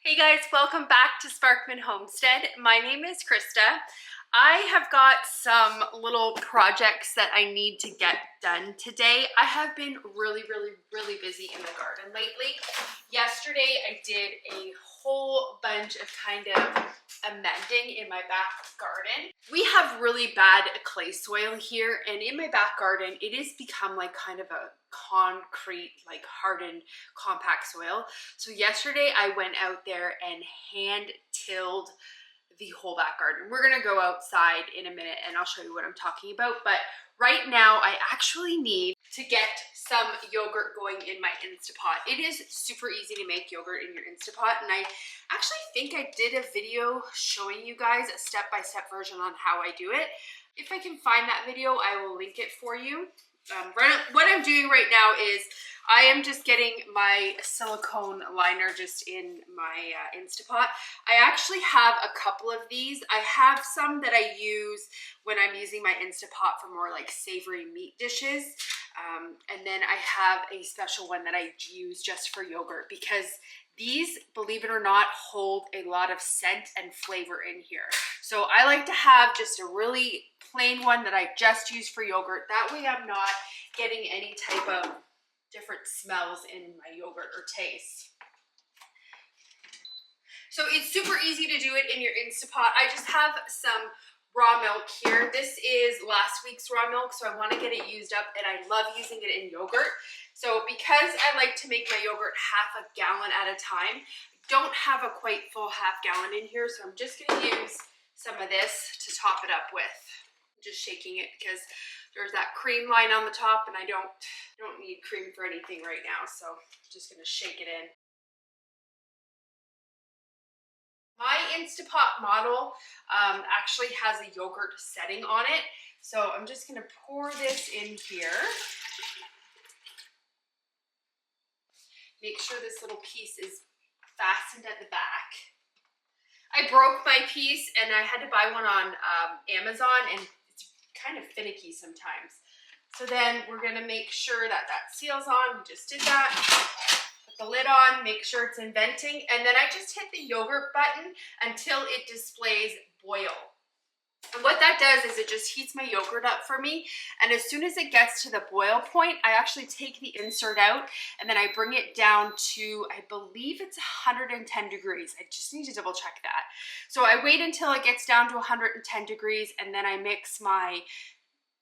Hey guys, welcome back to Sparkman Homestead. My name is Krista. I have got some little projects that I need to get done today. I have been really busy in the garden lately. Yesterday I did a whole bunch of kind of amending in my back garden. We have really bad clay soil here, and in my back garden it has become like kind of a concrete, like hardened, compact soil. So yesterday I went out there and hand tilled the whole back garden. We're gonna go outside in a minute and I'll show you what I'm talking about, but right now I actually need to get some yogurt going in my Instapot. It is super easy to make yogurt in your Instapot, and I actually think I did a video showing you guys a step-by-step version on how I do it. If I can find that video, I will link it for you. What I'm doing right now is I am just getting my silicone liner just in my Instapot. I actually have a couple of these. I have some that I use when I'm using my Instapot for more like savory meat dishes. And then I have a special one that I use just for yogurt, because these, believe it or not, hold a lot of scent and flavor in here. So I like to have just a really plain one that I just use for yogurt. That way I'm not getting any type of different smells in my yogurt or taste. So it's super easy to do it in your Instapot. I just have some raw milk here. This is last week's raw milk, so I want to get it used up, and I love using it in yogurt. So because I like to make my yogurt half a gallon at a time, I don't have a quite full half gallon in here, so I'm just going to use some of this to top it up with. I'm just shaking it because there's that cream line on the top, and I don't need cream for anything right now, so I'm just going to shake it in. My Instapot model actually has a yogurt setting on it, so I'm just going to pour this in here. Make sure this little piece is fastened at the back. I broke my piece and I had to buy one on Amazon, and it's kind of finicky sometimes. So then we're going to make sure that that seals on. We just did that. Put the lid on, make sure it's inventing, and then I just hit the yogurt button until it displays boil. And what that does is it just heats my yogurt up for me, and as soon as it gets to the boil point, I actually take the insert out and then I bring it down to, I believe it's 110 degrees. I just need to double check that. So I wait until it gets down to 110 degrees, and then I mix my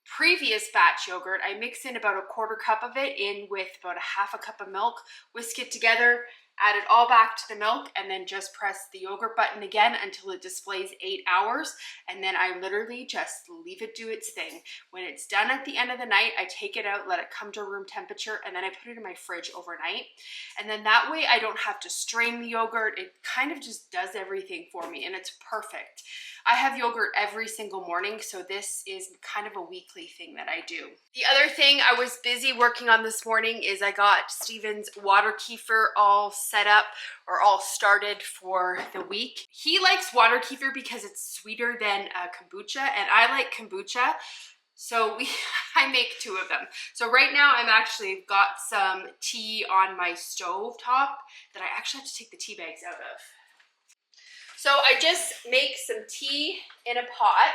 previous batch yogurt. I mix in about a quarter cup of it in with about a half a cup of milk, whisk it together, add it all back to the milk, and then just press the yogurt button again until it displays 8 hours. And then I literally just leave it do its thing. When it's done at the end of the night, I take it out, let it come to room temperature, and then I put it in my fridge overnight. And then that way I don't have to strain the yogurt. It kind of just does everything for me, and it's perfect. I have yogurt every single morning, so this is kind of a weekly thing that I do. The other thing I was busy working on this morning is I got Steven's water kefir all set up, or all started for the week. He likes water kefir because it's sweeter than kombucha, and I like kombucha, so I make 2 of them. So right now I'm actually got some tea on my stove top that I actually have to take the tea bags out of. So I just make some tea in a pot,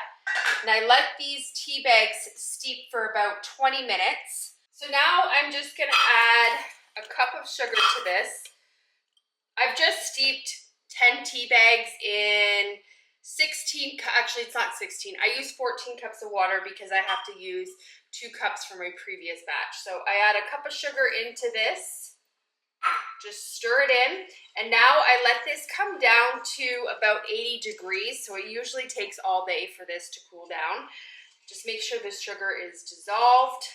and I let these tea bags steep for about 20 minutes. So now I'm just gonna add a cup of sugar to this. I've just steeped 10 tea bags in 16, actually it's not 16, I use 14 cups of water because I have to use 2 cups from my previous batch. So I add a cup of sugar into this, just stir it in, and now I let this come down to about 80 degrees, so it usually takes all day for this to cool down. Just make sure the sugar is dissolved,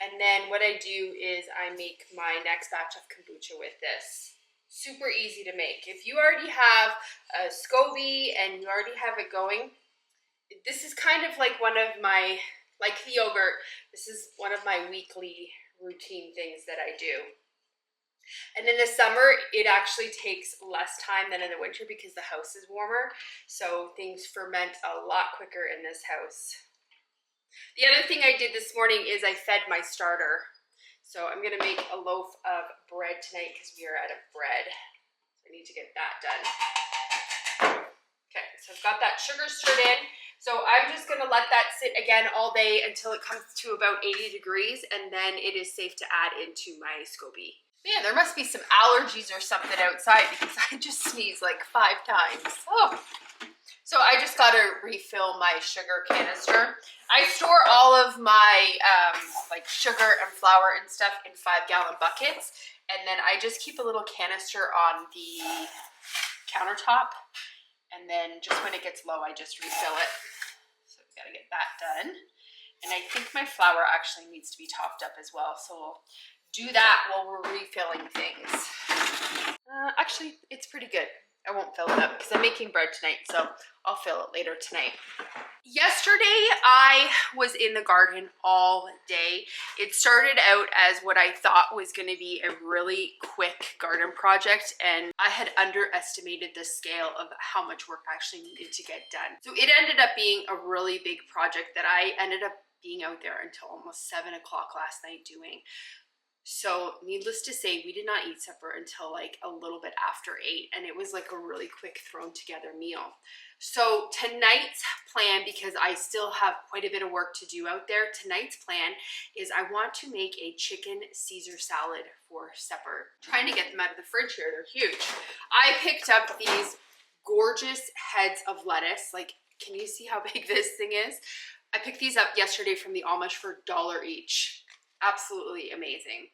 and then what I do is I make my next batch of kombucha with this. Super easy to make. If you already have a SCOBY and you already have it going, this is kind of like one of my, like the yogurt, this is one of my weekly routine things that I do. And in the summer, it actually takes less time than in the winter because the house is warmer, so things ferment a lot quicker in this house. The other thing I did this morning is I fed my starter. So I'm gonna make a loaf of bread tonight because we are out of bread. So I need to get that done. Okay, so I've got that sugar stirred in. So I'm just gonna let that sit again all day until it comes to about 80 degrees, and then it is safe to add into my SCOBY. Man, there must be some allergies or something outside because I just sneezed like 5 times. Oh. So I just gotta refill my sugar canister. I store all of my like sugar and flour and stuff in 5-gallon buckets, and then I just keep a little canister on the countertop, and then just when it gets low, I just refill it. So we gotta get that done. And I think my flour actually needs to be topped up as well, so we'll do that while we're refilling things. Actually, it's pretty good. I won't fill it up because I'm making bread tonight, so I'll fill it later tonight. Yesterday, I was in the garden all day. It started out as what I thought was going to be a really quick garden project, and I had underestimated the scale of how much work I actually needed to get done. So it ended up being a really big project that I ended up being out there until almost 7 o'clock last night doing. So needless to say, we did not eat supper until like a little bit after 8, and it was like a really quick thrown together meal. So tonight's plan, because I still have quite a bit of work to do out there, tonight's plan is I want to make a chicken Caesar salad for supper. I'm trying to get them out of the fridge here, they're huge. I picked up these gorgeous heads of lettuce. Like, can you see how big this thing is? I picked these up yesterday from the Amish for $1 each. Absolutely amazing.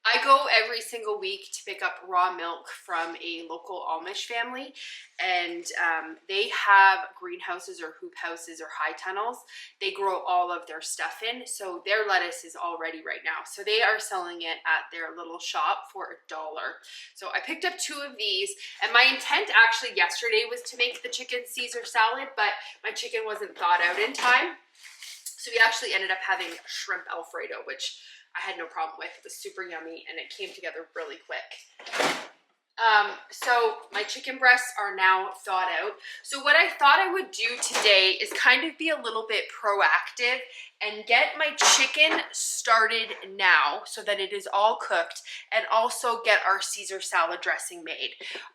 I go every single week to pick up raw milk from a local Amish family, and they have greenhouses or hoop houses or high tunnels. They grow all of their stuff in, so their lettuce is all ready right now. So they are selling it at their little shop for $1. So I picked up 2 of these, and my intent actually yesterday was to make the chicken Caesar salad, but my chicken wasn't thawed out in time. So we actually ended up having shrimp Alfredo, which I had no problem with. It was super yummy, and it came together really quick. So my chicken breasts are now thawed out. So what I thought I would do today is kind of be a little bit proactive and get my chicken started now so that it is all cooked, and also get our Caesar salad dressing made.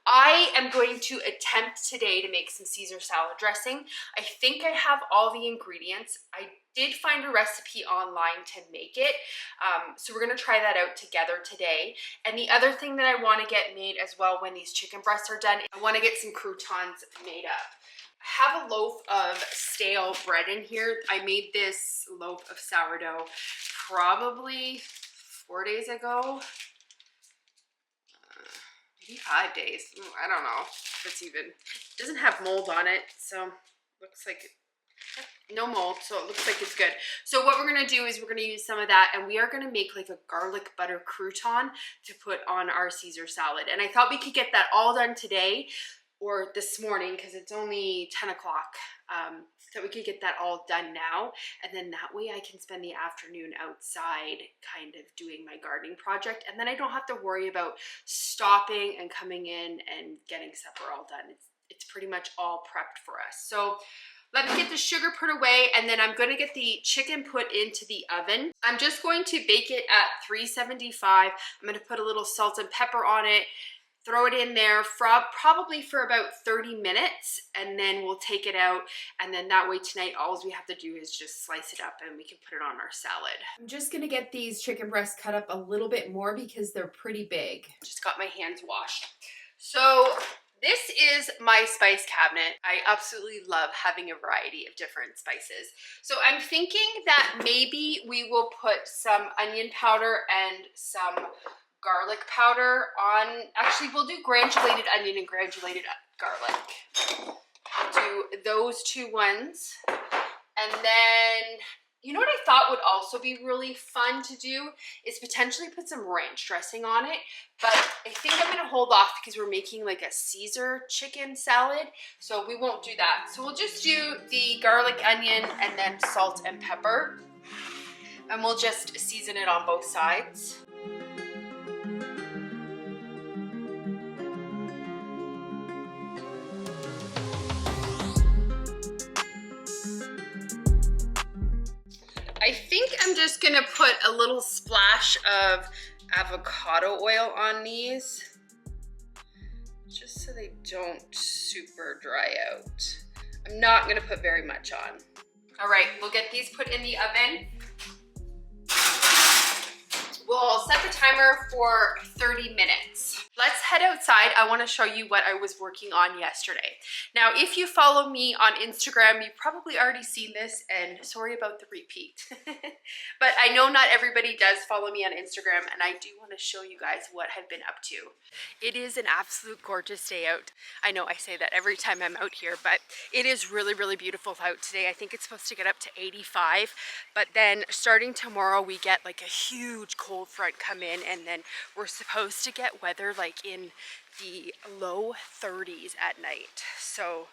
I am going to attempt today to make some Caesar salad dressing. I think I have all the ingredients. I did find a recipe online to make it, so we're gonna try that out together today. And the other thing that I want to get made as well when these chicken breasts are done, I want to get some croutons made up. I have a loaf of stale bread in here. I made this loaf of sourdough probably 4 days ago, maybe 5 days. I don't know if it's even, it doesn't have mold on it, so looks like no mold, so it looks like it's good. So what we're gonna do is we're gonna use some of that, and we are gonna make like a garlic butter crouton to put on our Caesar salad. And I thought we could get that all done today or this morning, because it's only 10 o'clock, so we could get that all done now, and then that way I can spend the afternoon outside kind of doing my gardening project, and then I don't have to worry about stopping and coming in and getting supper all done. It's pretty much all prepped for us. So let me get the sugar put away, and then I'm gonna get the chicken put into the oven. I'm just going to bake it at 375. I'm gonna put a little salt and pepper on it, throw it in there probably for about 30 minutes, and then we'll take it out, and then that way tonight all we have to do is just slice it up and we can put it on our salad. I'm just gonna get these chicken breasts cut up a little bit more because they're pretty big. Just got my hands washed. So this is my spice cabinet. I absolutely love having a variety of different spices. So I'm thinking that maybe we will put some onion powder and some garlic powder on. Actually, we'll do granulated onion and granulated garlic. I'll do those 2 ones. And then, you know what I thought would also be really fun to do is potentially put some ranch dressing on it, but I think I'm gonna hold off because we're making like a Caesar chicken salad, so we won't do that. So we'll just do the garlic, onion, and then salt and pepper, and we'll just season it on both sides. I think I'm just gonna put a little splash of avocado oil on these, just so they don't super dry out. I'm not gonna put very much on. All right, we'll get these put in the oven. We'll set the timer for 30 minutes. Let's head outside. I want to show you what I was working on yesterday. Now, if you follow me on Instagram, you've probably already seen this, and sorry about the repeat. But I know not everybody does follow me on Instagram, and I do want to show you guys what I've been up to. It is an absolute gorgeous day out. I know I say that every time I'm out here, but it is really, really beautiful out today. I think it's supposed to get up to 85, but then starting tomorrow, we get like a huge cold front come in, and then we're supposed to get weather like in the low 30s at night. So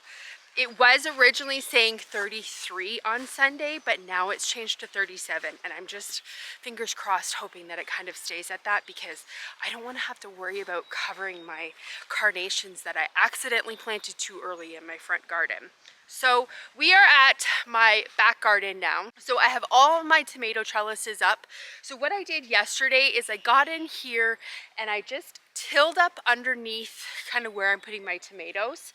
it was originally saying 33 on Sunday, but now it's changed to 37, and I'm just fingers crossed hoping that it kind of stays at that, because I don't want to have to worry about covering my carnations that I accidentally planted too early in my front garden. So we are at my back garden now. So I have all of my tomato trellises up. So what I did yesterday is I got in here and I just tilled up underneath kind of where I'm putting my tomatoes.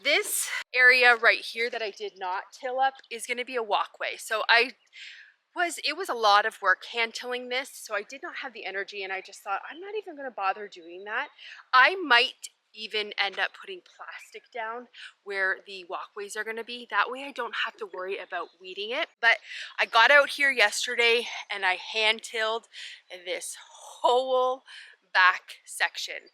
This area right here that I did not till up is going to be a walkway. So it was a lot of work hand tilling this, so I did not have the energy, and I just thought I'm not even going to bother doing that. I might even end up putting plastic down where the walkways are going to be. That way I don't have to worry about weeding it. But I got out here yesterday and I hand tilled this whole back section.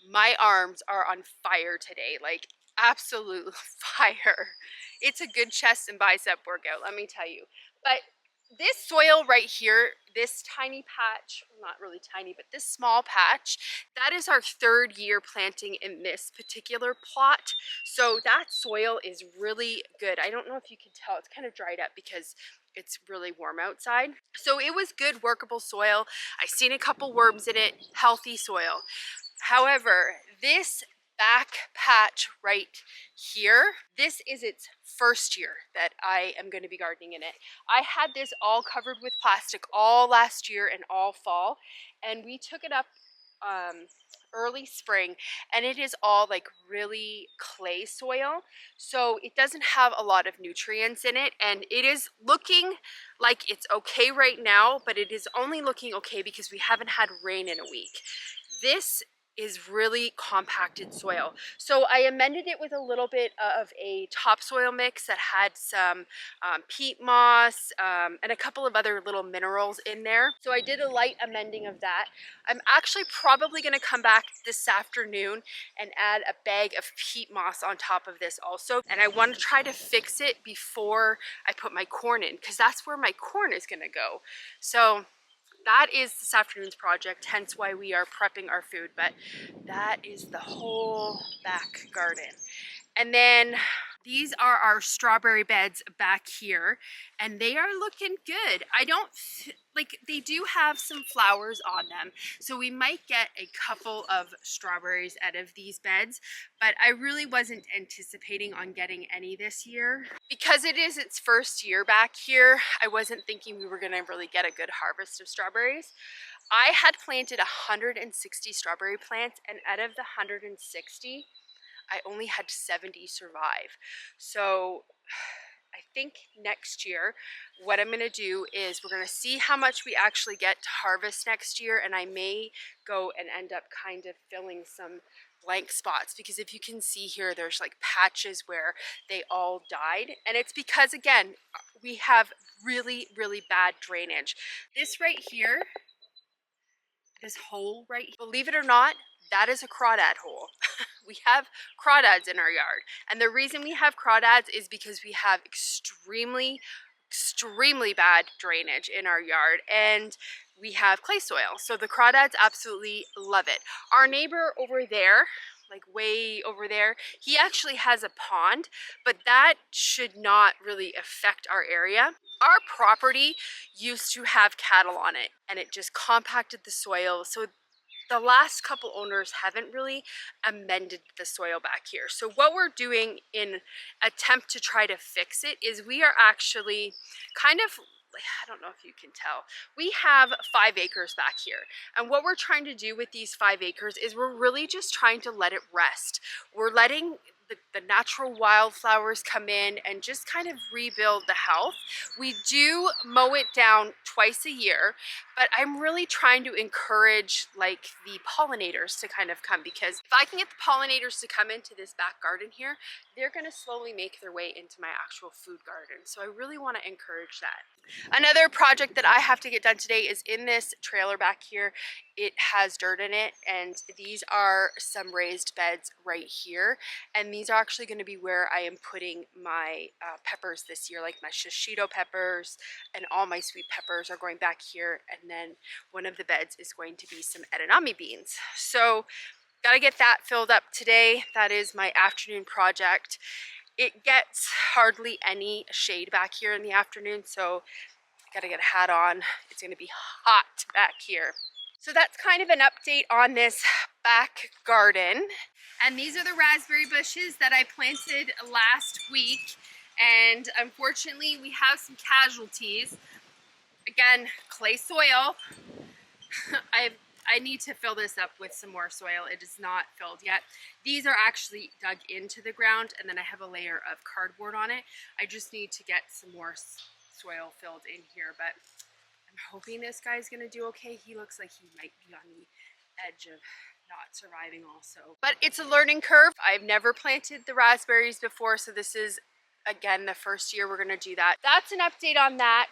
My arms are on fire today, like absolute fire. It's a good chest and bicep workout, let me tell you. But this soil right here, this tiny patch, not really tiny, but this small patch, that is our 3rd year planting in this particular plot. So that soil is really good. I don't know if you can tell, it's kind of dried up because it's really warm outside. So it was good workable soil. I seen a couple worms in it, healthy soil. However, this back patch right here, this is its 1st year that I am going to be gardening in it. I had this all covered with plastic all last year and all fall, and we took it up early spring, and it is all like really clay soil, so it doesn't have a lot of nutrients in it, and it is looking like it's okay right now, but it is only looking okay because we haven't had rain in a week. This is really compacted soil. So I amended it with a little bit of a topsoil mix that had some peat moss and a couple of other little minerals in there. So I did a light amending of that. I'm actually probably going to come back this afternoon and add a bag of peat moss on top of this also. And I want to try to fix it before I put my corn in, because that's where my corn is going to go. So that is this afternoon's project, hence why we are prepping our food, but that is the whole back garden. And then these are our strawberry beds back here, and they are looking good. They do have some flowers on them, so we might get a couple of strawberries out of these beds, but I really wasn't anticipating on getting any this year. Because it is its 1st year back here, I wasn't thinking we were gonna really get a good harvest of strawberries. I had planted 160 strawberry plants, and out of the 160, I only had 70 survive. So I think next year what I'm going to do is we're going to see how much we actually get to harvest next year, and I may go and end up kind of filling some blank spots, because if you can see here, there's like patches where they all died, and it's because, again, we have really, really bad drainage. This right here, this hole right here, believe it or not, that is a crawdad hole. We have crawdads in our yard, and the reason we have crawdads is because we have extremely bad drainage in our yard, and we have clay soil, so the crawdads absolutely love it. Our neighbor over there, like way over there, he actually has a pond, but that should not really affect our area. Our property used to have cattle on it, and it just compacted the soil, so the last couple owners haven't really amended the soil back here. So what we're doing in attempt to try to fix it is we are actually kind of I don't know if you can tell. We have 5 acres back here. And what we're trying to do with these 5 acres is we're really just trying to let it rest. We're letting the natural wildflowers come in and just kind of rebuild the health. We do mow it down twice a year, but I'm really trying to encourage like the pollinators to kind of come, because if I can get the pollinators to come into this back garden here, they're gonna slowly make their way into my actual food garden. So I really wanna encourage that. Another project that I have to get done today is in this trailer back here. It has dirt in it, and these are some raised beds right here. And these are actually going to be where I am putting my peppers this year, like my shishito peppers, and all my sweet peppers are going back here. And then one of the beds is going to be some edamame beans. So gotta get that filled up today. That is my afternoon project. It gets hardly any shade back here in the afternoon, so I gotta get a hat on. It's gonna be hot back here. So that's kind of an update on this back garden. And these are the raspberry bushes that I planted last week. And unfortunately, we have some casualties. Again, clay soil. I need to fill this up with some more soil. It is not filled yet. These are actually dug into the ground, and then I have a layer of cardboard on it. I just need to get some more soil filled in here, but I'm hoping this guy's gonna do okay. He looks like he might be on the edge of not surviving also. But it's a learning curve. I've never planted the raspberries before, so this is, again, the first year we're gonna do that. That's an update on that.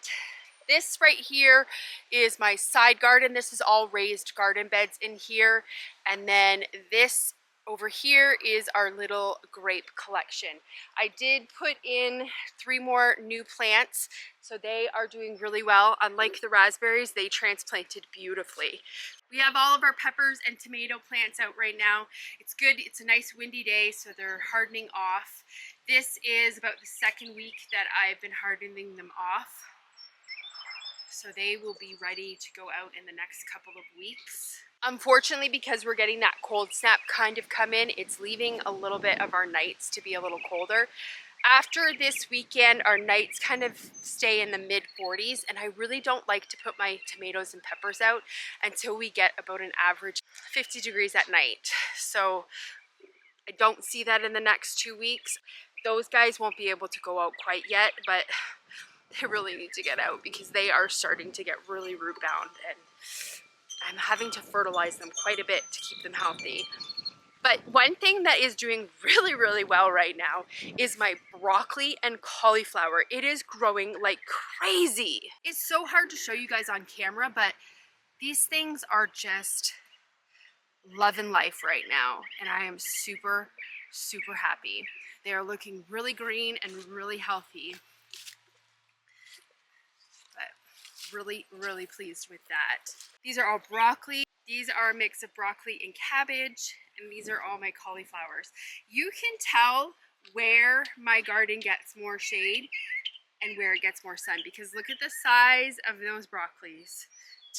This right here is my side garden. This is all raised garden beds in here. And then this over here is our little grape collection. I did put in 3 more new plants, so they are doing really well. Unlike the raspberries, they transplanted beautifully. We have all of our peppers and tomato plants out right now. It's good. It's a nice windy day, so they're hardening off. This is about the 2nd week that I've been hardening them off. So they will be ready to go out in the next couple of weeks. Unfortunately, because we're getting that cold snap kind of come in, it's leaving a little bit of our nights to be a little colder. After this weekend, our nights kind of stay in the mid 40s, and I really don't like to put my tomatoes and peppers out until we get about an average 50 degrees at night. So I don't see that in the next 2 weeks. Those guys won't be able to go out quite yet, but they really need to get out because they are starting to get really root bound, and I'm having to fertilize them quite a bit to keep them healthy. But one thing that is doing really, really well right now is my broccoli and cauliflower. It is growing like crazy. It's so hard to show you guys on camera, but these things are just loving life right now, and I am super, super happy. They are looking really green and really healthy. Really, really pleased with that. These are all broccoli. These are a mix of broccoli and cabbage, and these are all my cauliflowers. You can tell where my garden gets more shade and where it gets more sun, because look at the size of those broccolis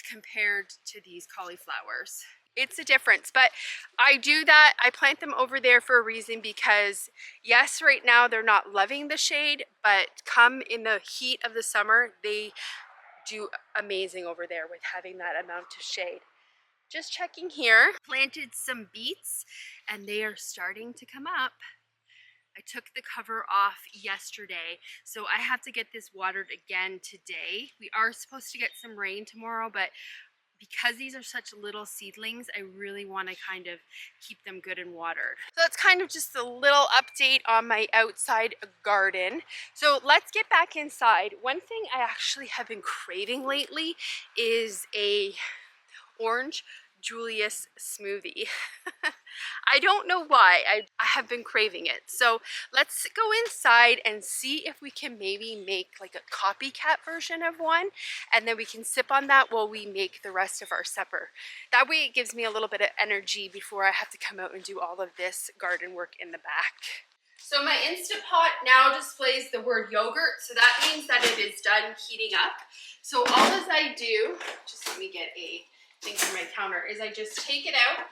compared to these cauliflowers. It's a difference, but I do that. I plant them over there for a reason, because yes, right now they're not loving the shade, but come in the heat of the summer, they do amazing over there with having that amount of shade. Just checking here. Planted some beets and they are starting to come up. I took the cover off yesterday, so I have to get this watered again today. We are supposed to get some rain tomorrow, but because these are such little seedlings, I really want to kind of keep them good and watered. So that's kind of just a little update on my outside garden. So let's get back inside. One thing I actually have been craving lately is a orange Julius smoothie. I don't know why, I have been craving it. So let's go inside and see if we can maybe make like a copycat version of one, and then we can sip on that while we make the rest of our supper. That way it gives me a little bit of energy before I have to come out and do all of this garden work in the back. So my Instant Pot now displays the word yogurt, so that means that it is done heating up. So all as I do, just let me get a thing from my counter, is I just take it out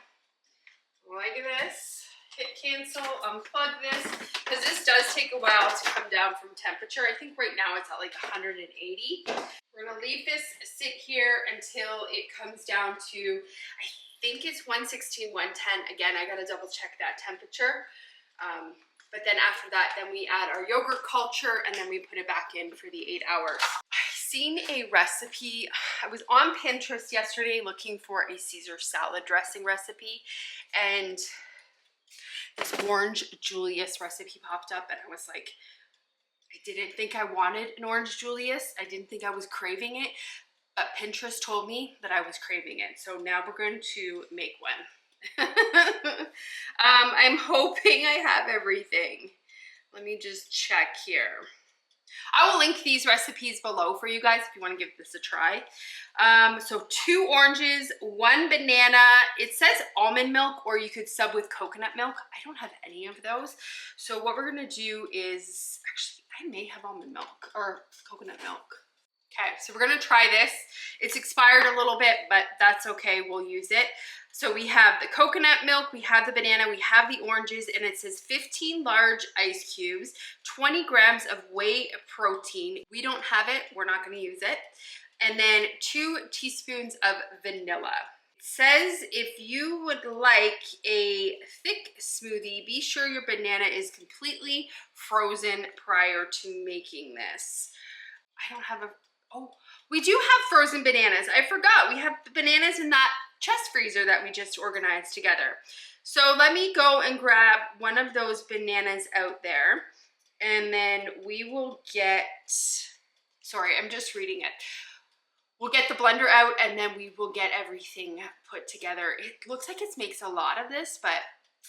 like this, hit cancel, unplug this, because this does take a while to come down from temperature. I think right now it's at like 180. We're gonna leave this sit here until it comes down to, I think it's 116, 110. Again, I gotta double check that temperature. But then after that, then we add our yogurt culture and then we put it back in for the 8 hours. I've seen a recipe. I was on Pinterest yesterday looking for a Caesar salad dressing recipe, and this orange Julius recipe popped up, and I was like, I didn't think I wanted an orange Julius. I didn't think I was craving it, but Pinterest told me that I was craving it. So now we're going to make one. I'm hoping I have everything. Let me just check here. I will link these recipes below for you guys if you want to give this a try. So 2 oranges, 1 banana. It says almond milk, or you could sub with coconut milk. I don't have any of those. So what we're gonna do is, actually, I may have almond milk or coconut milk. Okay, so we're gonna try this. It's expired a little bit, but that's okay, we'll use it. So we have the coconut milk, we have the banana, we have the oranges, and it says 15 large ice cubes, 20 grams of whey protein. We don't have it, we're not gonna use it. And then 2 teaspoons of vanilla. It says if you would like a thick smoothie, be sure your banana is completely frozen prior to making this. I don't have a, oh, we do have frozen bananas. I forgot, we have the bananas in that chest freezer that we just organized together. So let me go and grab one of those bananas out there, and then we will get, sorry, I'm just reading it. We'll get the blender out and then we will get everything put together. It looks like it makes a lot of this, but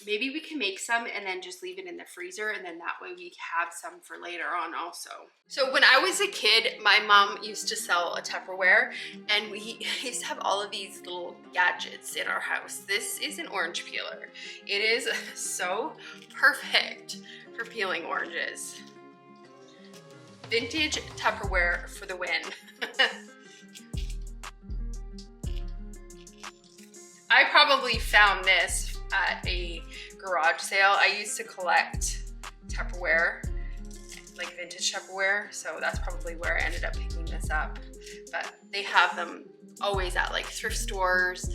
maybe we can make some and then just leave it in the freezer, and then that way we have some for later on also. So when I was a kid, my mom used to sell a Tupperware, and we used to have all of these little gadgets in our house. This is an orange peeler. It is so perfect for peeling oranges. Vintage Tupperware for the win. I probably found this at a garage sale. I used to collect Tupperware, like vintage Tupperware, so that's probably where I ended up picking this up. But they have them always at like thrift stores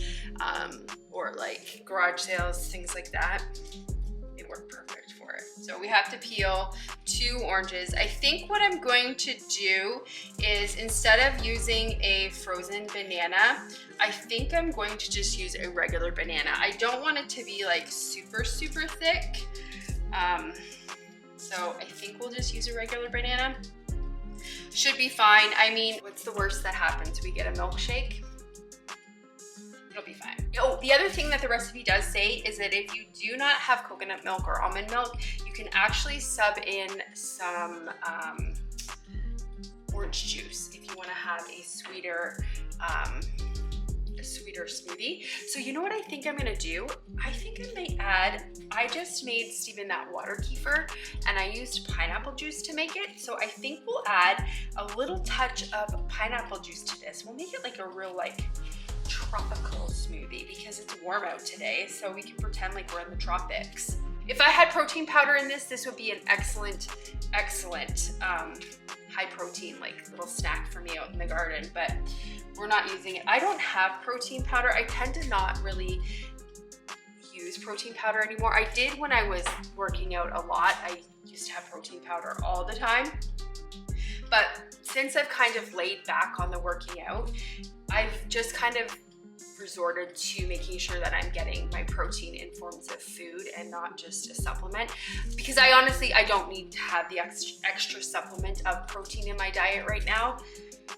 or like garage sales, things like that. They work perfect for it. So we have to peel 2 oranges. I think what I'm going to do is, instead of using a frozen banana, I think I'm going to just use a regular banana. I don't want it to be like super, super thick. So I think we'll just use a regular banana. Should be fine. I mean, what's the worst that happens? We get a milkshake. It'll be fine. Oh, the other thing that the recipe does say is that if you do not have coconut milk or almond milk, you can actually sub in some orange juice if you want to have a sweeter smoothie. So you know what I think I'm gonna do? I think I might add, I just made Steven that water kefir, and I used pineapple juice to make it. So I think we'll add a little touch of pineapple juice to this. We'll make it like a real like tropical smoothie because it's warm out today, so we can pretend like we're in the tropics. If I had protein powder in this, this would be an excellent high protein like little snack for me out in the garden, but we're not using it. I don't have protein powder. I tend to not really use protein powder anymore. I did when I was working out a lot. I used to have protein powder all the time, but since I've kind of laid back on the working out, I've just kind of resorted to making sure that I'm getting my protein in forms of food and not just a supplement, because I honestly, I don't need to have the extra supplement of protein in my diet right now.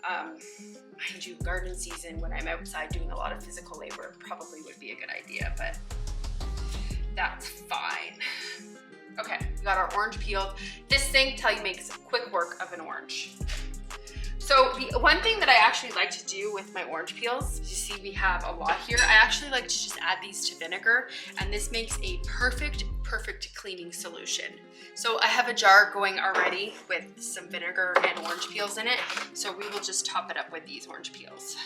Mind you, garden season, when I'm outside doing a lot of physical labor, probably would be a good idea, but that's fine. Okay, we got our orange peeled. This thing, tell you, makes quick work of an orange. So the one thing that I actually like to do with my orange peels, you see we have a lot here. I actually like to just add these to vinegar, and this makes a perfect cleaning solution. So I have a jar going already with some vinegar and orange peels in it. So we will just top it up with these orange peels.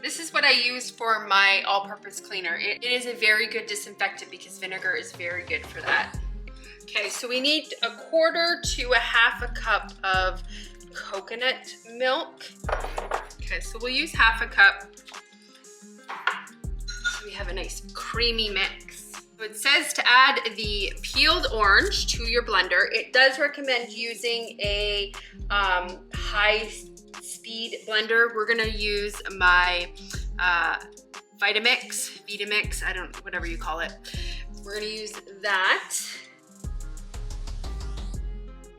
This is what I use for my all-purpose cleaner. It is a very good disinfectant because vinegar is very good for that. Okay, so we need 1/4 to 1/2 cup of coconut milk. Okay, so we'll use 1/2 cup. So we have a nice creamy mix. So it says to add the peeled orange to your blender. It does recommend using a high-speed blender. We're gonna use my Vitamix, whatever you call it. We're gonna use that.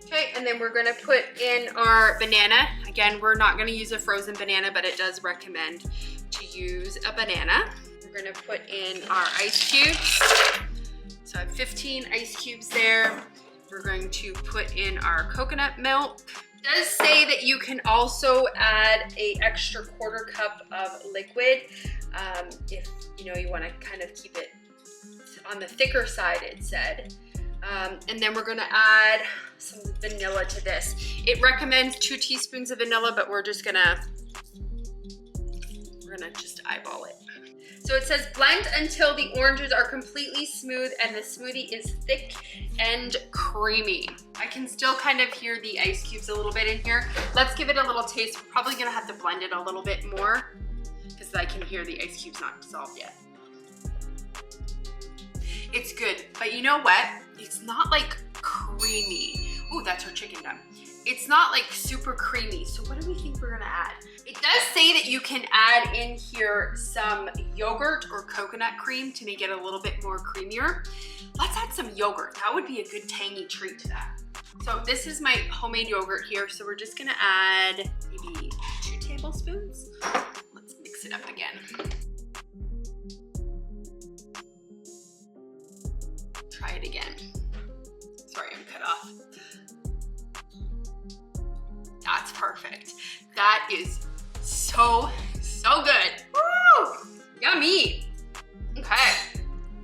Okay, and then we're gonna put in our banana. Again, we're not gonna use a frozen banana, but it does recommend to use a banana. We're gonna put in our ice cubes. So I have 15 ice cubes there. We're going to put in our coconut milk. It does say that you can also add an extra 1/4 cup of liquid if you wanna kind of keep it on the thicker side, it said. And then we're gonna add some vanilla to this. It recommends 2 teaspoons of vanilla, but we're gonna just eyeball it. So it says blend until the oranges are completely smooth and the smoothie is thick and creamy. I can still kind of hear the ice cubes a little bit in here. Let's give it a little taste. We're probably gonna have to blend it a little bit more because I can hear the ice cubes not dissolved yet. It's good, but you know what? It's not like creamy. Oh, that's our chicken done. It's not like super creamy. So what do we think we're gonna add? It does say that you can add in here some yogurt or coconut cream to make it a little bit more creamier. Let's add some yogurt. That would be a good tangy treat to that. So this is my homemade yogurt here. So we're just gonna add maybe 2 tablespoons. Let's mix it up again. Try it again. Sorry, I'm cut off. That's perfect. That is so good. Woo! Yummy. Okay,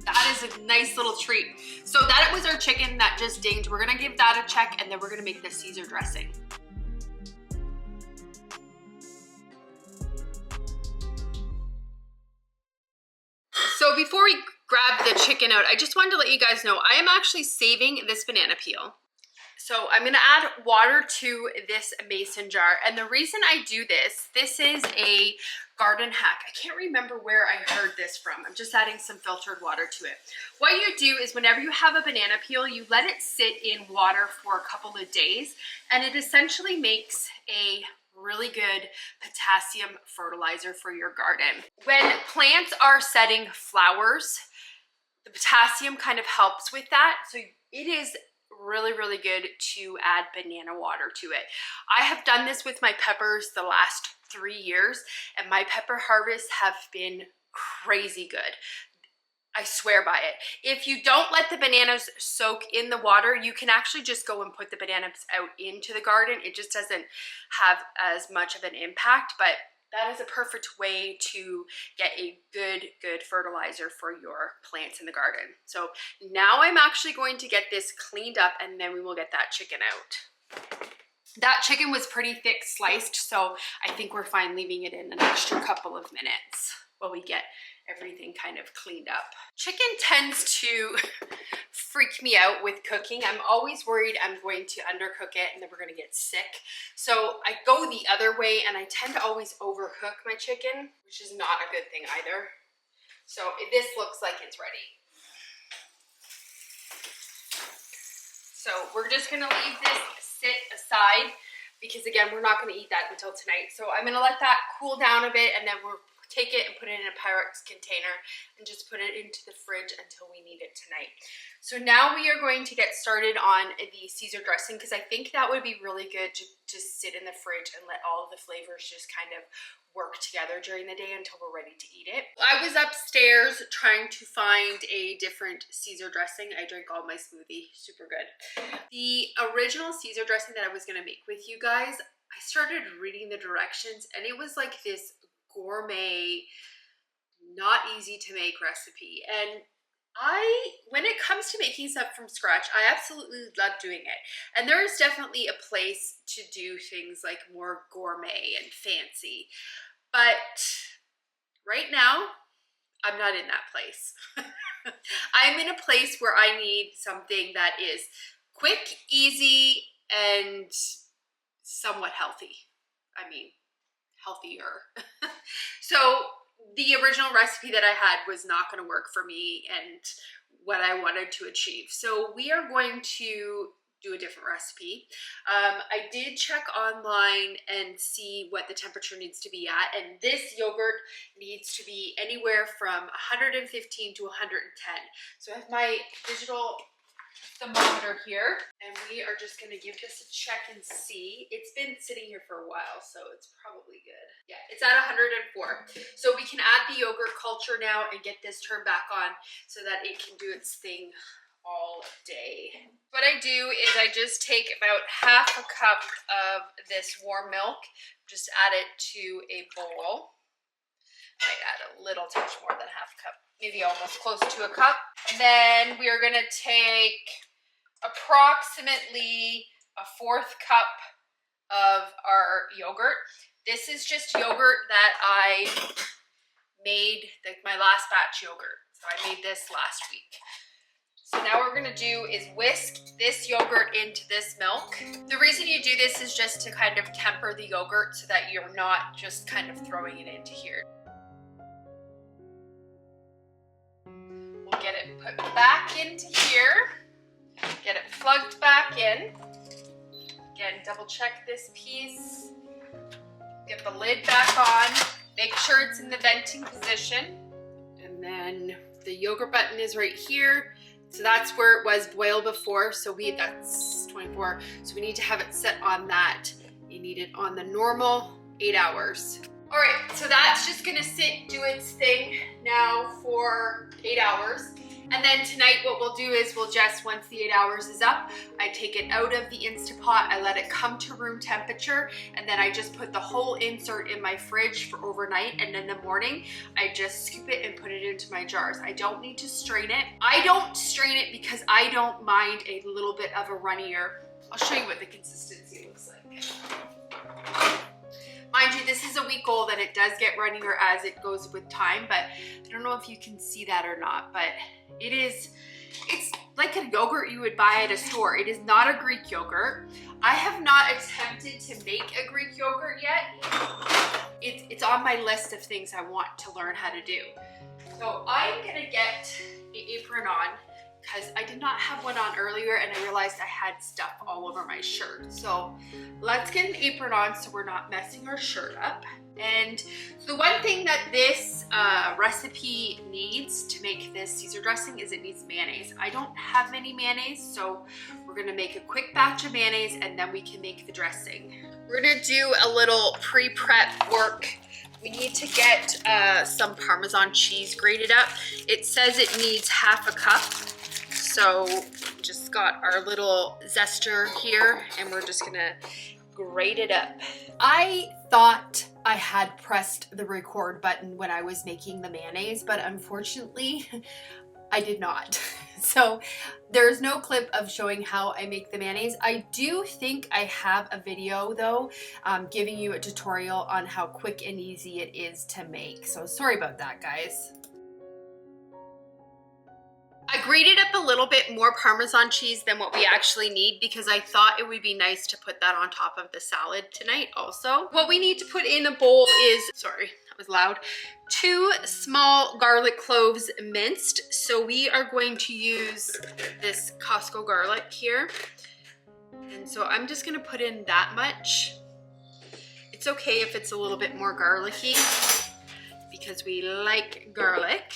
that is a nice little treat. So that was our chicken that just dinged. We're gonna give that a check and then we're gonna make the Caesar dressing. So before we grab the chicken out, I just wanted to let you guys know, I am actually saving this banana peel. So I'm gonna add water to this mason jar. And the reason I do this is a garden hack. I can't remember where I heard this from. I'm just adding some filtered water to it. What you do is whenever you have a banana peel, you let it sit in water for a couple of days, and it essentially makes a really good potassium fertilizer for your garden. When plants are setting flowers, the potassium kind of helps with that. So it is really good to add banana water to it. I have done this with my peppers the last 3 years, and my pepper harvests have been crazy good. I swear by it. If you don't let the bananas soak in the water, you can actually just go and put the bananas out into the garden. It just doesn't have as much of an impact, but that is a perfect way to get a good fertilizer for your plants in the garden. So now I'm actually going to get this cleaned up and then we will get that chicken out. That chicken was pretty thick sliced, so I think we're fine leaving it in an extra couple of minutes while we get everything kind of cleaned up. Chicken tends to freak me out with cooking. I'm always worried I'm going to undercook it and then we're gonna get sick. So I go the other way and I tend to always overcook my chicken, which is not a good thing either. So this looks like it's ready. So we're just gonna leave this sit aside because again, we're not gonna eat that until tonight. So I'm gonna let that cool down a bit and then we'll take it and put it in a Pyrex container and just put it into the fridge until we need it tonight. So now we are going to get started on the Caesar dressing because I think that would be really good to just sit in the fridge and let all of the flavors just kind of work together during the day until we're ready to eat it. I was upstairs trying to find a different Caesar dressing. I drank all my smoothie, super good. The original Caesar dressing that I was gonna make with you guys, I started reading the directions and it was like this gourmet, not easy to make recipe. And when it comes to making stuff from scratch, I absolutely love doing it. And there is definitely a place to do things like more gourmet and fancy. But Right now, I'm not in that place. I'm in a place where I need something that is quick, easy, and somewhat healthy. I mean, healthier. So the original recipe that I had was not going to work for me and what I wanted to achieve. So we are going to do a different recipe. I did check online and see what the temperature needs to be at, and this yogurt needs to be anywhere from 115 to 110. So I have my digital thermometer here, and we are just going to give this a check and see. It's been sitting here for a while, so it's probably good. Yeah, it's at 104. So we can add the yogurt culture now and get this turned back on so that it can do its thing all day. What I do is I just take about half a cup of this warm milk, just add it to a bowl. Might add a little touch more than half a cup, maybe almost close to a cup. And then we are gonna take approximately a 1/4 cup of our yogurt. This is just yogurt that I made, like my last batch yogurt. So I made this last week. So now what we're gonna do is whisk this yogurt into this milk. The reason you do this is just to kind of temper the yogurt so that you're not just kind of throwing it into here. We'll get it put back into here, get it plugged back in. Again, double check this piece, get the lid back on, make sure it's in the venting position. And then the yogurt button is right here. So that's where it was boiled before. So that's 24. So we need to have it set on that. You need it on the normal 8 hours. All right, so that's just gonna sit, do its thing now for 8 hours. And then tonight what we'll do is we'll just, once the 8 hours is up, I take it out of the Instapot, I let it come to room temperature, and then I just put the whole insert in my fridge for overnight, and in the morning, I just scoop it and put it into my jars. I don't need to strain it. I don't strain it because I don't mind a little bit of a runnier. I'll show you what the consistency looks like. Mind you, this is a week old and it does get runnier as it goes with time, but I don't know if you can see that or not, but it's like a yogurt you would buy at a store. It is not a Greek yogurt. I have not attempted to make a Greek yogurt yet. It's on my list of things I want to learn how to do. So I'm gonna get the apron on because I did not have one on earlier and I realized I had stuff all over my shirt. So let's get an apron on so we're not messing our shirt up. And the one thing that this recipe needs to make this Caesar dressing is it needs mayonnaise. I don't have any mayonnaise, so we're gonna make a quick batch of mayonnaise and then we can make the dressing. We're gonna do a little pre-prep work. We need to get some Parmesan cheese grated up. It says it needs half a cup. So just got our little zester here and we're just gonna grate it up. I thought I had pressed the record button when I was making the mayonnaise, but unfortunately I did not. So there's no clip of showing how I make the mayonnaise. I do think I have a video though, giving you a tutorial on how quick and easy it is to make. So sorry about that, guys. I grated up a little bit more Parmesan cheese than what we actually need because I thought it would be nice to put that on top of the salad tonight also. What we need to put in a bowl is, sorry, that was loud, 2 small garlic cloves minced. So we are going to use this Costco garlic here. And so I'm just gonna put in that much. It's okay if it's a little bit more garlicky because we like garlic.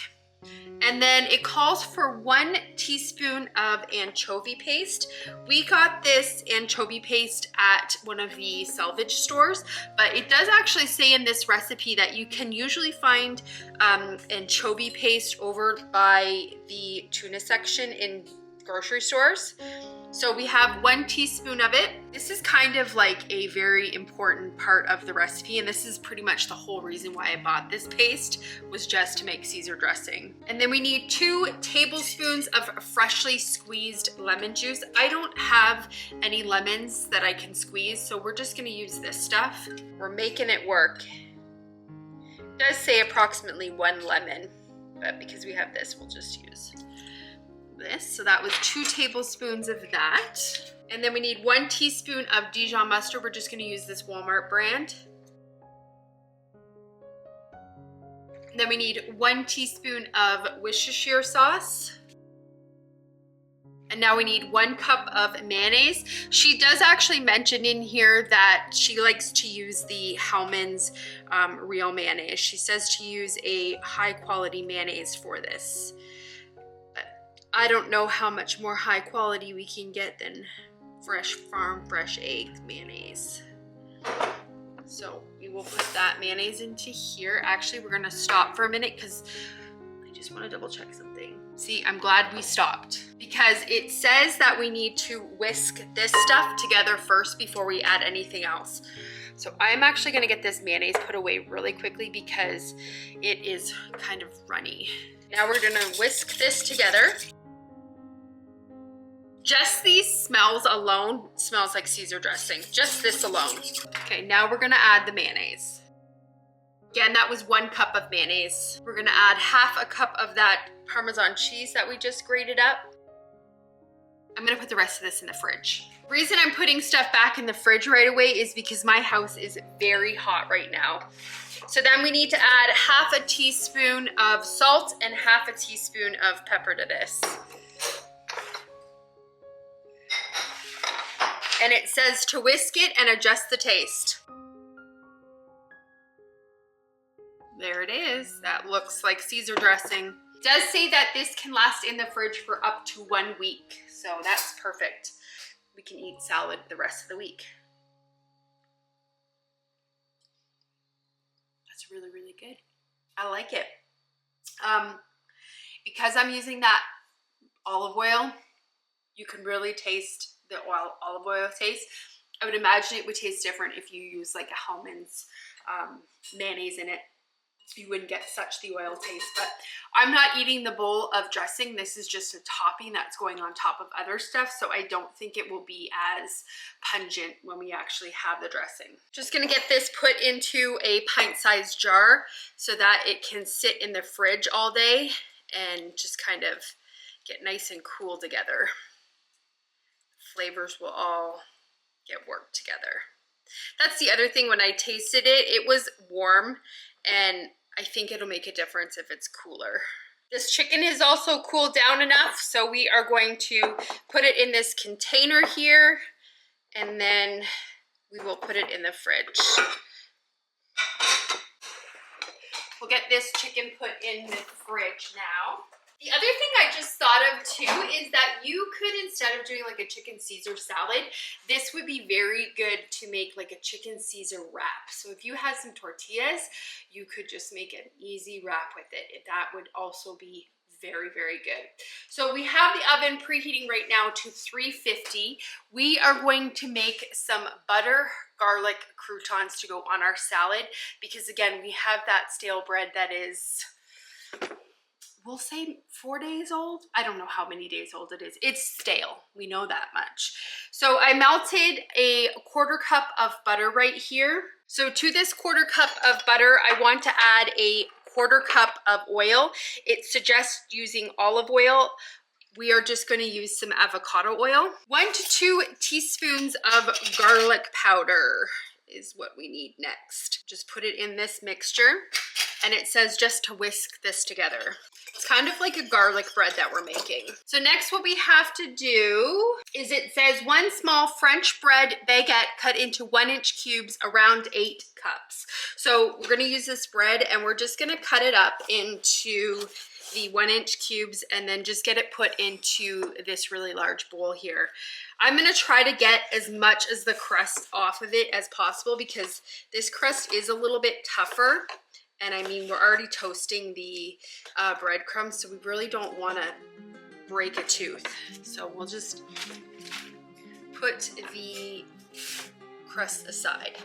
And then it calls for 1 teaspoon of anchovy paste. We got this anchovy paste at one of the salvage stores, but it does actually say in this recipe that you can usually find anchovy paste over by the tuna section in grocery stores. So we have 1 teaspoon of it. This is kind of like a very important part of the recipe, and this is pretty much the whole reason why I bought this paste, was just to make Caesar dressing. And then we need 2 tablespoons of freshly squeezed lemon juice. I don't have any lemons that I can squeeze, so we're just gonna use this stuff. We're making it work. It does say approximately 1 lemon, but because we have this, we'll just use this. So that was 2 tablespoons of that. And then we need 1 teaspoon of Dijon mustard. We're just gonna use this Walmart brand. And then we need 1 teaspoon of Worcestershire sauce. And now we need 1 cup of mayonnaise. She does actually mention in here that she likes to use the Hellmann's real mayonnaise. She says to use a high quality mayonnaise for this. But I don't know how much more high quality we can get than fresh farm, fresh egg mayonnaise. So we will put that mayonnaise into here. Actually, we're gonna stop for a minute because I just wanna double check something. See, I'm glad we stopped because it says that we need to whisk this stuff together first before we add anything else. So I'm actually gonna get this mayonnaise put away really quickly because it is kind of runny. Now we're gonna whisk this together. Just these smells alone smells like Caesar dressing, just this alone. Okay, now we're gonna add the mayonnaise. Again, that was 1 cup of mayonnaise. We're gonna add 1/2 cup of that Parmesan cheese that we just grated up. I'm gonna put the rest of this in the fridge. The reason I'm putting stuff back in the fridge right away is because my house is very hot right now. So then we need to add 1/2 teaspoon of salt and 1/2 teaspoon of pepper to this. And it says to whisk it and adjust the taste. There it is. That looks like Caesar dressing. It does say that this can last in the fridge for up to 1 week. So that's perfect. We can eat salad the rest of the week. That's really, really good. I like it. Because I'm using that olive oil, you can really taste the olive oil taste. I would imagine it would taste different if you use like a Hellmann's mayonnaise in it. You wouldn't get such the oil taste, but I'm not eating the bowl of dressing. This is just a topping that's going on top of other stuff, so I don't think it will be as pungent when we actually have the dressing. Just gonna get this put into a pint-sized jar so that it can sit in the fridge all day and just kind of get nice and cool together. Flavors will all get worked together. That's the other thing. When I tasted it, it was warm, and I think it'll make a difference if it's cooler. This chicken is also cooled down enough, so we are going to put it in this container here, and then we will put it in the fridge. We'll get this chicken put in the fridge now. The other thing I just thought of too is that you could, instead of doing like a chicken Caesar salad, this would be very good to make like a chicken Caesar wrap. So if you had some tortillas, you could just make an easy wrap with it. That would also be very, very good. So we have the oven preheating right now to 350. We are going to make some butter garlic croutons to go on our salad because again, we have that stale bread that is, we'll say 4 days old. I don't know how many days old it is. It's stale. We know that much. So I melted a 1/4 cup of butter right here. So to this 1/4 cup of butter, I want to add a 1/4 cup of oil. It suggests using olive oil. We are just going to use some avocado oil. 1 to 2 teaspoons of garlic powder is what we need next. Just put it in this mixture, and it says just to whisk this together. It's kind of like a garlic bread that we're making. So next what we have to do is, it says 1 small French bread baguette cut into 1-inch cubes, around 8 cups. So we're gonna use this bread and we're just gonna cut it up into the 1-inch cubes and then just get it put into this really large bowl here. I'm gonna try to get as much as the crust off of it as possible because this crust is a little bit tougher. And I mean, we're already toasting the breadcrumbs, so we really don't wanna break a tooth. So we'll just put the crust aside.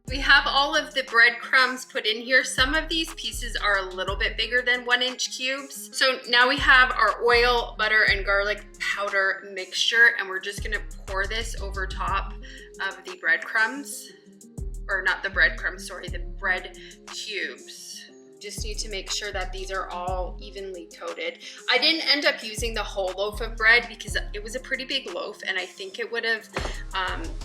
We have all of the breadcrumbs put in here. Some of these pieces are a little bit bigger than 1-inch cubes. So now we have our oil, butter, and garlic powder mixture, and we're just gonna pour this over top of the breadcrumbs. Or not the breadcrumbs, sorry, the bread cubes. Just need to make sure that these are all evenly coated. I didn't end up using the whole loaf of bread because it was a pretty big loaf, and I think it would have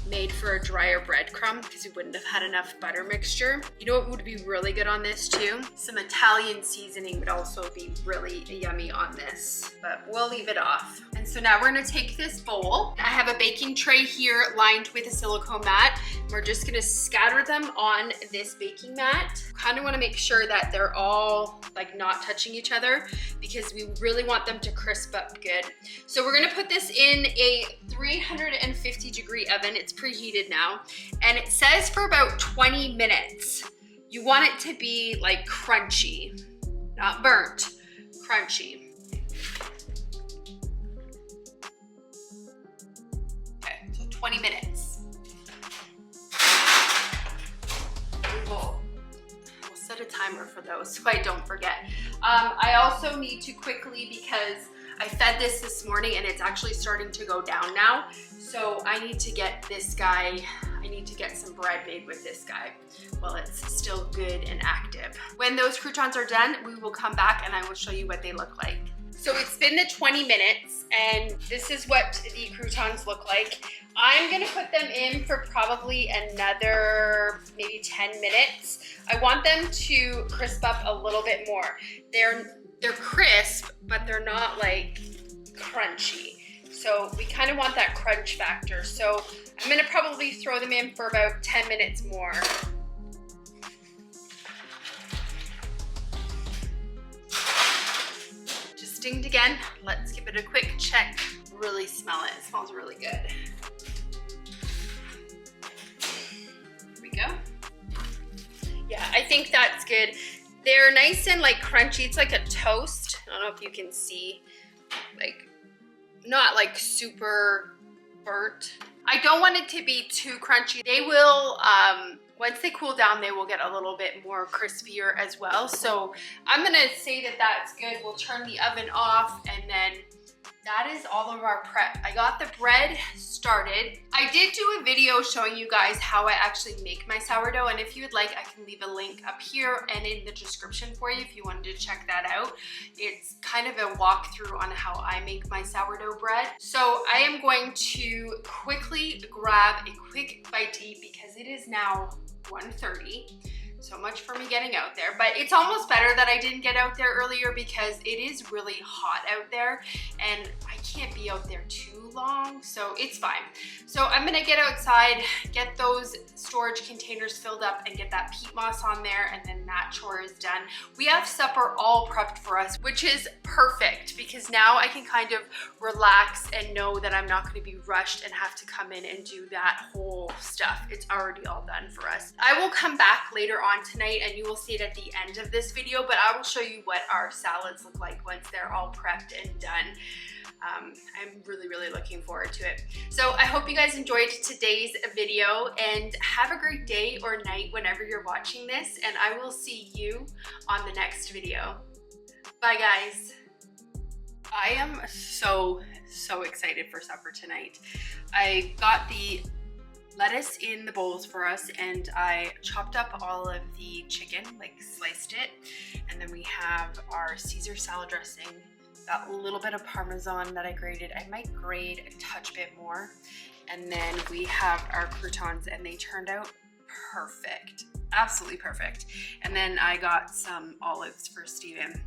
made for a drier breadcrumb because we wouldn't have had enough butter mixture. You know what would be really good on this too? Some Italian seasoning would also be really yummy on this, but we'll leave it off. And so now we're gonna take this bowl. I have a baking tray here lined with a silicone mat. We're just gonna scatter them on this baking mat. Kind of wanna make sure that they're all like not touching each other because we really want them to crisp up good. So we're gonna put this in a 350-degree oven. It's preheated now, and it says for about 20 minutes. You want it to be like crunchy, not burnt, crunchy. Okay, so 20 minutes. We'll set a timer for those so I don't forget. I also need to quickly, because I fed this morning and it's actually starting to go down now. So I need to get this guy, I need to get some bread made with this guy while it's still good and active. When those croutons are done, we will come back and I will show you what they look like. So it's been the 20 minutes and this is what the croutons look like. I'm gonna put them in for probably another maybe 10 minutes. I want them to crisp up a little bit more. They're crisp, but they're not like crunchy. So we kind of want that crunch factor. So I'm gonna probably throw them in for about 10 minutes more. Just dinged again. Let's give it a quick check. Really smell it. It smells really good. Here we go. Yeah, I think that's good. They're nice and like crunchy. It's like a toast. I don't know if you can see, like not like super burnt. I don't want it to be too crunchy. They will, once they cool down, they will get a little bit more crispier as well. So I'm gonna say that that's good. We'll turn the oven off and then that is all of our prep. I got the bread started. I did do a video showing you guys how I actually make my sourdough, and if you would like, I can leave a link up here and in the description for you if you wanted to check that out. It's kind of a walkthrough on how I make my sourdough bread. So I am going to quickly grab a quick bite to eat because it is now 1:30. So much for me getting out there, but it's almost better that I didn't get out there earlier because it is really hot out there and I can't be out there too long, so it's fine. So I'm gonna get outside, get those storage containers filled up and get that peat moss on there, and then that chore is done. We have supper all prepped for us, which is perfect because now I can kind of relax and know that I'm not gonna be rushed and have to come in and do that whole stuff. It's already all done for us. I will come back later on tonight and you will see it at the end of this video, but I will show you what our salads look like once they're all prepped and done. I'm really looking forward to it. So I hope you guys enjoyed today's video and have a great day or night whenever you're watching this, and I will see you on the next video. Bye guys. I am so excited for supper tonight. I got the lettuce in the bowls for us and I chopped up all of the chicken, like sliced it, and then we have our Caesar salad dressing, got a little bit of Parmesan that I grated. I might grate a touch bit more, and then we have our croutons and they turned out perfect, absolutely perfect. And then I got some olives for Steven.